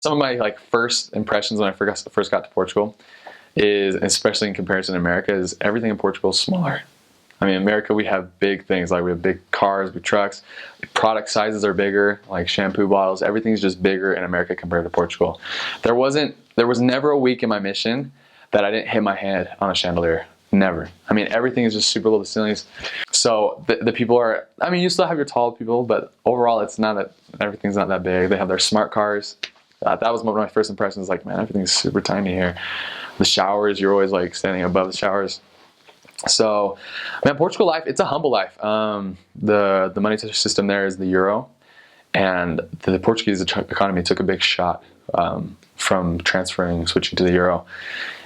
some of my like first impressions when I first got to Portugal is, especially in comparison to America, is everything in Portugal is smaller. I mean, in America, we have big things, like we have big cars, big trucks, product sizes are bigger, like shampoo bottles, everything's just bigger in America compared to Portugal. There was never a week in my mission that I didn't hit my head on a chandelier. Never. I mean, everything is just super low, the ceilings. So the people are, I mean, you still have your tall people, but overall it's not that, everything's not that big. They have their smart cars. That was one of my first impressions, like, man, everything's super tiny here. The showers, you're always like standing above the showers. So, man, Portugal life, it's a humble life. The money system there is the euro, and the Portuguese economy took a big shot from switching to the euro.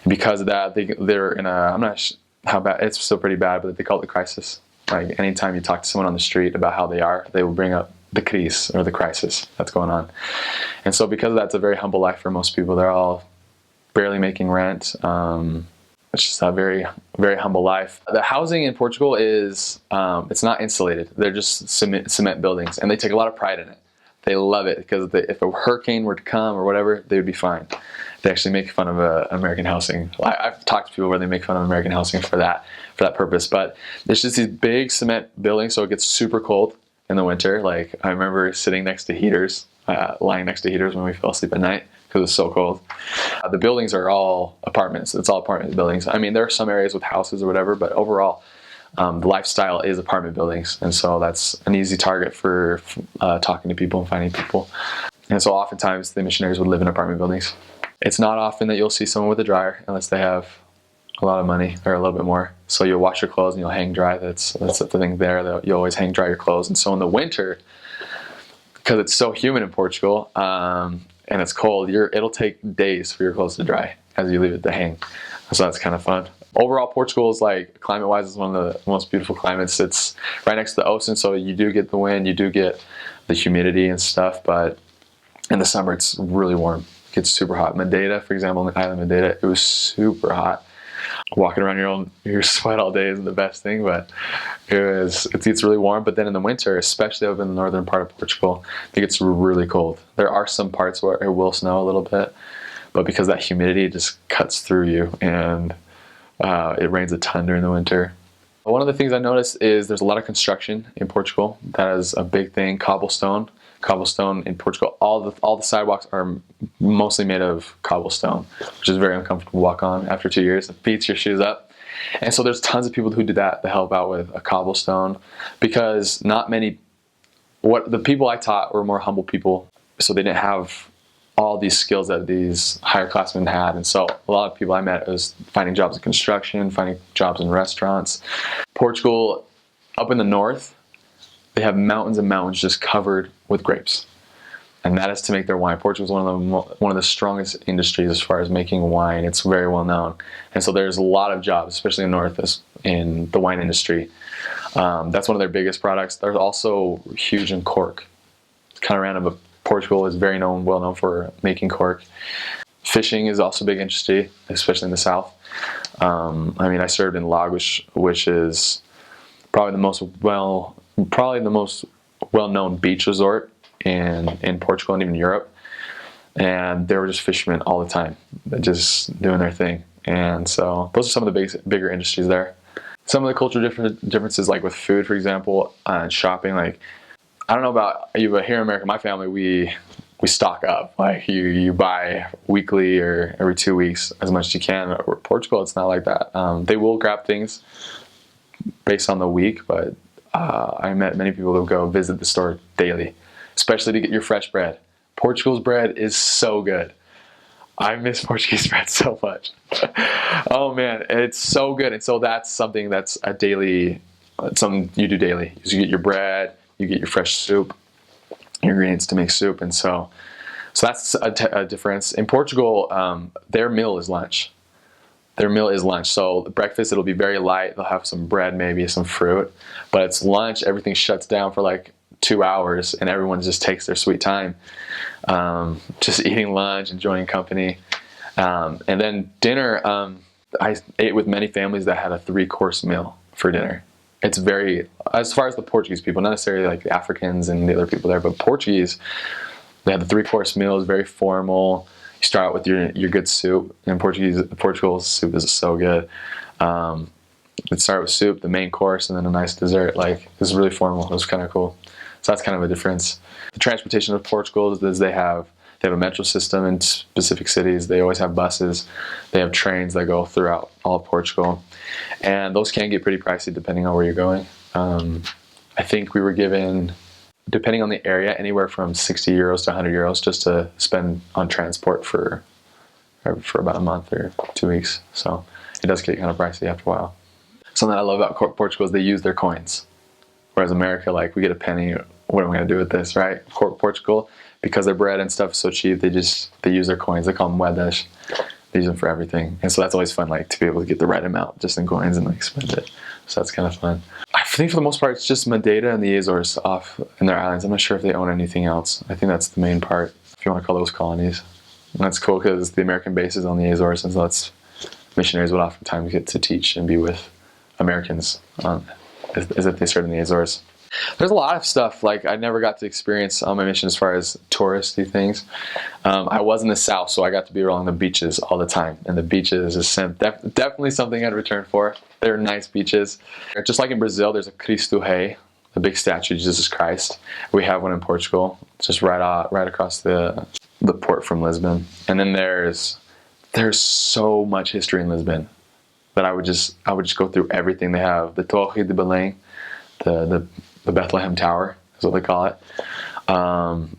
And because of that, they're in a, I'm not sure how bad, it's still pretty bad, but they call it the crisis. Like, anytime you talk to someone on the street about how they are, they will bring up the crise, or the crisis that's going on. And so because of that, it's a very humble life for most people. They're all barely making rent. It's just a very, very humble life. The housing in Portugal is, it's not insulated. They're just cement buildings, and they take a lot of pride in it. They love it because if a hurricane were to come or whatever, they would be fine. They actually make fun of American housing. I've talked to people where they make fun of American housing for that purpose. But it's just these big cement buildings, so it gets super cold in the winter. Like, I remember sitting next to heaters, lying next to heaters when we fell asleep at night, because it's so cold. The buildings are all apartments. It's all apartment buildings. I mean, there are some areas with houses or whatever, but overall, the lifestyle is apartment buildings. And so that's an easy target for talking to people and finding people. And so oftentimes the missionaries would live in apartment buildings. It's not often that you'll see someone with a dryer unless they have a lot of money or a little bit more. So you'll wash your clothes and you'll hang dry. That's the thing there, that you always hang dry your clothes. And so in the winter, because it's so humid in Portugal, and it's cold, it'll take days for your clothes to dry as you leave it to hang. So that's kind of fun. Overall, Portugal is, like, climate-wise, is one of the most beautiful climates. It's right next to the ocean, so you do get the wind, you do get the humidity and stuff, but in the summer it's really warm. It gets super hot. Madeira, for example, on the island of Madeira, it was super hot. Walking around your sweat all day isn't the best thing, but it gets really warm. But then in the winter, especially over in the northern part of Portugal, it gets really cold. There are some parts where it will snow a little bit, but because that humidity just cuts through you, and it rains a ton during the winter. One of the things I noticed is there's a lot of construction in Portugal. That is a big thing. Cobblestone in Portugal. All the sidewalks are mostly made of cobblestone, which is very uncomfortable to walk on after 2 years. It beats your shoes up. And so there's tons of people who do that to help out with a cobblestone, because the people I taught were more humble people, so they didn't have all these skills that these higher classmen had. And so a lot of people I met was finding jobs in construction, finding jobs in restaurants. Portugal, up in the north, they have mountains and mountains just covered with grapes, and that is to make their wine. Portugal is one of the strongest industries as far as making wine. It's very well known, and so there's a lot of jobs, especially in the north, in the wine industry. That's one of their biggest products. They're also huge in cork. It's kind of random, but Portugal is well known for making cork. Fishing is also a big industry, especially in the south. I mean, I served in Lagos, which is probably the most well-known beach resort in Portugal and even Europe. And they were just fishermen all the time, just doing their thing. And so those are some of the bigger industries there. Some of the cultural differences, like with food, for example, and shopping. Like, I don't know about you, but here in America, my family, we stock up. Like, you buy weekly or every 2 weeks as much as you can. Or Portugal, it's not like that. They will grab things based on the week, but I met many people who go visit the store daily, especially to get your fresh bread. Portugal's bread is so good. I miss Portuguese bread so much. Oh man, it's so good. And so that's something that's something you do daily. You get your bread, you get your fresh soup, ingredients to make soup. And so that's a difference. In Portugal, their meal is lunch. So breakfast, it'll be very light. They'll have some bread, maybe some fruit, but it's lunch. Everything shuts down for like 2 hours, and everyone just takes their sweet time, just eating lunch, enjoying company. And then dinner, I ate with many families that had a 3-course meal for dinner. It's very, as far as the Portuguese people, not necessarily like the Africans and the other people there, but Portuguese, They have the 3-course meal, is very formal. You start out with your good soup. In Portugal's soup is so good. It started with soup, the main course, and then a nice dessert. Like, it was really formal. It was kind of cool. So that's kind of a difference. The transportation of Portugal is they have a metro system in specific cities. They always have buses. They have trains that go throughout all of Portugal. And those can get pretty pricey depending on where you're going. I think we were given, depending on the area, anywhere from 60 euros to 100 euros just to spend on transport for about a month or 2 weeks. So it does get kind of pricey after a while. Something I love about Portugal is they use their coins. Whereas America, like, we get a penny, what am I going to do with this, right? Portugal, because their bread and stuff is so cheap, they use their coins. They call them moedas. They use them for everything. And so that's always fun, like, to be able to get the right amount just in coins and, like, spend it. So that's kind of fun. I think for the most part, it's just Madeira and the Azores off in their islands. I'm not sure if they own anything else. I think that's the main part, if you want to call those colonies. And that's cool because the American base is on the Azores, and so that's, missionaries would oftentimes get to teach and be with Americans as if they served in the Azores. There's a lot of stuff like I never got to experience on my mission as far as touristy things. I was in the south, so I got to be along the beaches all the time, and the beaches is definitely something I'd return for. They're nice beaches. Just like in Brazil, there's a Cristo Rei, a big statue of Jesus Christ. We have one in Portugal, just right across the port from Lisbon. And then there's so much history in Lisbon that I would just go through everything. They have the Torre de Belém, the Bethlehem Tower is what they call it.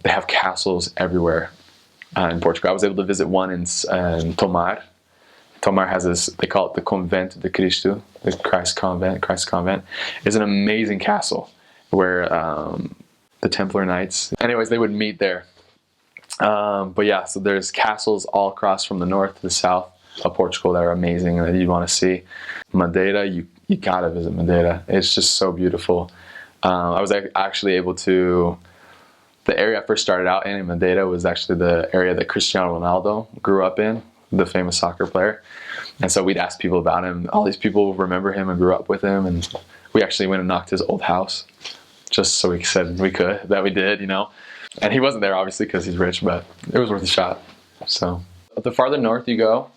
They have castles everywhere in Portugal. I was able to visit one in Tomar. Tomar has this, they call it the Convento de Cristo, the Christ Convent. It's an amazing castle where the Templar Knights, anyways, they would meet there. But yeah, so there's castles all across from the north to the south of Portugal that are amazing and that you'd want to see. Madeira, you gotta visit Madeira. It's just so beautiful. I was actually able to, the area I first started out in Madeira was actually the area that Cristiano Ronaldo grew up in, the famous soccer player. And so we'd ask people about him. All these people remember him and grew up with him. And we actually went and knocked his old house just so we said that we did, you know. And he wasn't there, obviously, because he's rich, but it was worth a shot. So the farther north you go,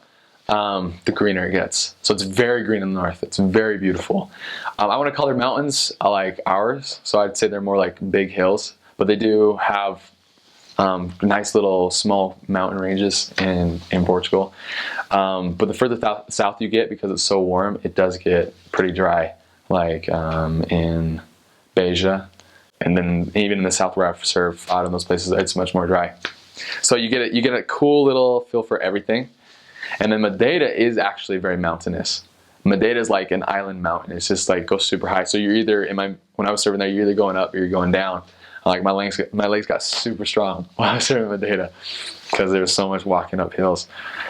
the greener it gets. So it's very green in the north. It's very beautiful. I want to call their mountains like ours. So I'd say they're more like big hills. But they do have nice little small mountain ranges in Portugal. But the further south you get, because it's so warm, it does get pretty dry, like in Beja. And then even in the south where I've served out in those places, it's much more dry. So you get a cool little feel for everything. And then Madeira is actually very mountainous. Madeira is like an island mountain. It's just like goes super high. So you're either when I was serving there, you're either going up or you're going down. Like my legs got super strong while I was serving Madeira because there was so much walking up hills.